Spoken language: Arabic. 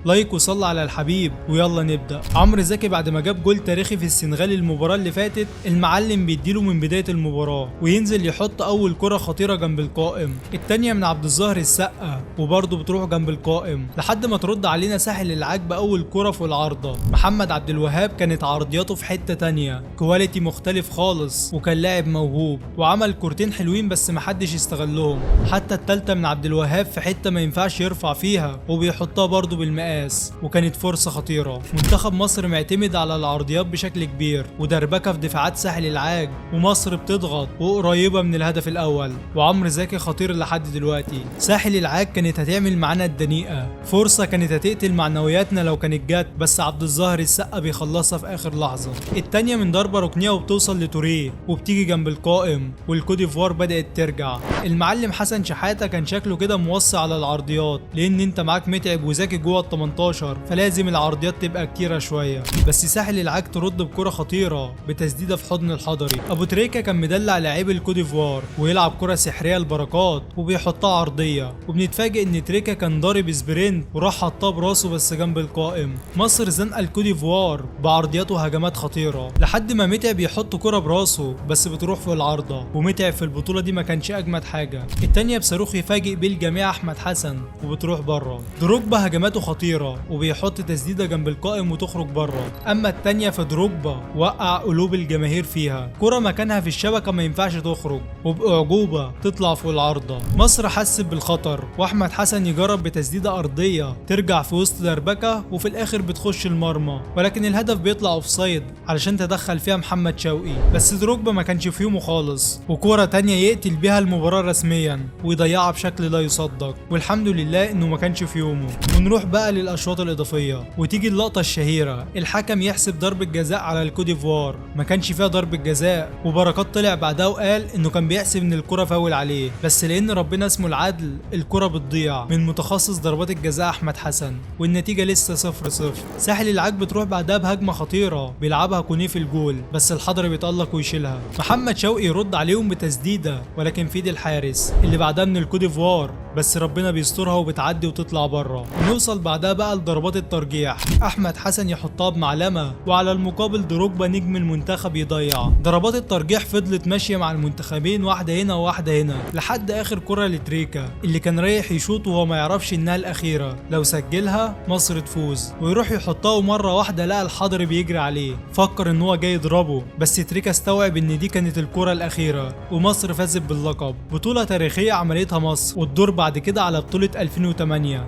لايك وصلى على الحبيب ويلا نبدأ. عمرو زكي بعد ما جاب جول تاريخي في السنغال المباراة اللي فاتت، المعلم بيديله من بداية المباراة وينزل يحط أول كرة خطيرة جنب القائم، التانية من عبد الظاهر السقا وبرضه بتروح جنب القائم لحد ما ترد علينا ساحل العاج بأول كرة في العارضة. محمد عبد الوهاب كانت عرضياته في حتة تانية، كواليتي مختلف خالص وكان لاعب موهوب وعمل كورتين حلوين بس محدش يستغلهم، حتى التالتة من عبد الوهاب في حتة ما ينفعش يرفع فيها وبيحطها برضه بالمقاس وكانت فرصة خطيرة. منتخب مصر معتمد على العرضيات بشكل كبير ودربكة في دفاعات ساحل العاج، ومصر بتضغط وقريبة من الهدف الأول، وعمرو زكي خطير لحد دلوقتي. ساحل العاج كانت هتعمل معانا الدنيئة، فرصة كانت هتقتل معنوياتنا لو كانت جت، بس عبد الظاهر السقا بيخلصها في آخر لحظة. التانية من ضربة ركنية وبتوصل لتوريه وبتيجي جنب القائم، والكوت ديفوار بدأت ترجع. المعلم حسن شحاتة كان شكله كده موصي على العرضيات، لأن أنت معاك متعب وزكي جوه ال 18 فلازم العرضيات تبقى كتيرة شوية، بس ساحل العاج ترد بكرة خطيرة بتسديدة في حضن الحضري. أبو تريكة كان مدلع لاعبي الكوت ديفوار ويلعب كرة سحرية لبركات وبيحطها عرضية، وبنتفاجئ إن تريكة كان ضارب سبرنت وراح حطها براسه بس جنب القائم. مصر زنقة الكوت ديفوار بعرضيات وهجمات خطيرة لحد ما متعب يحط كرة براسه بس بتروح في العارضة، ومتعب في البطولة دي ما كانش أجمد حاجة. التانية بصاروخ يفاجئ بيه الجميع أحمد حسن وبتروح بره. دروجبا هجماته خطيرة وبيحط تسديدة جنب القائم وتخرج بره، اما التانية فدروجبا وقع قلوب الجماهير فيها، كرة مكانها في الشبكة ما ينفعش تخرج وبأعجوبة تطلع فوق العارضة. مصر حست بالخطر واحمد حسن يجرب بتسديدة ارضية ترجع في وسط دربكة وفي الاخر بتخش المرمى، ولكن الهدف بيطلع اوفسايد علشان تدخل فيها محمد شوقي، بس دروجبا ما كانش في يومه خالص، وكرة تانية يقتل بيها المباراة رسميا ويضيعها بشكل لا يصدق، والحمد لله انه ما كانش في يومه. ونروح بقى للاشواط الاضافيه وتيجي اللقطه الشهيره، الحكم يحسب ضربه جزاء على الكوت ديفوار، ما كانش فيها ضربه جزاء، وبركات طلع بعدها وقال انه كان بيحسب ان الكره فاول عليه، بس لان ربنا اسمه العدل الكره بتضيع من متخصص ضربات الجزاء احمد حسن، والنتيجه لسه 0-0. ساحل العاج بتروح بعدها بهجمه خطيره بيلعبها كونيه في الجول، بس الحضري بيتالق ويشيلها. محمد شوقي يرد عليهم بتسديده ولكن في ايد الحارس اللي بعدها من الكوت ديفوار، بس ربنا بيسترها وبتعدي وتطلع بره. نوصل بعدها بقى لضربات الترجيح، احمد حسن يحطها بمعلمه، وعلى المقابل دروجبا نجم المنتخب يضيع. ضربات الترجيح فضلت ماشيه مع المنتخبين، واحده هنا وواحده هنا لحد اخر كره لتريكا اللي كان رايح يشوط وهو ما يعرفش انها الاخيره، لو سجلها مصر تفوز، ويروح يحطها ومره واحده لقى الحضري بيجري عليه، فكر ان هو جاي يضربه، بس تريكا استوعب ان دي كانت الكره الاخيره ومصر فازت باللقب. بطوله تاريخيه عملتها مصر، والدور بعد كده على بطوله 2008.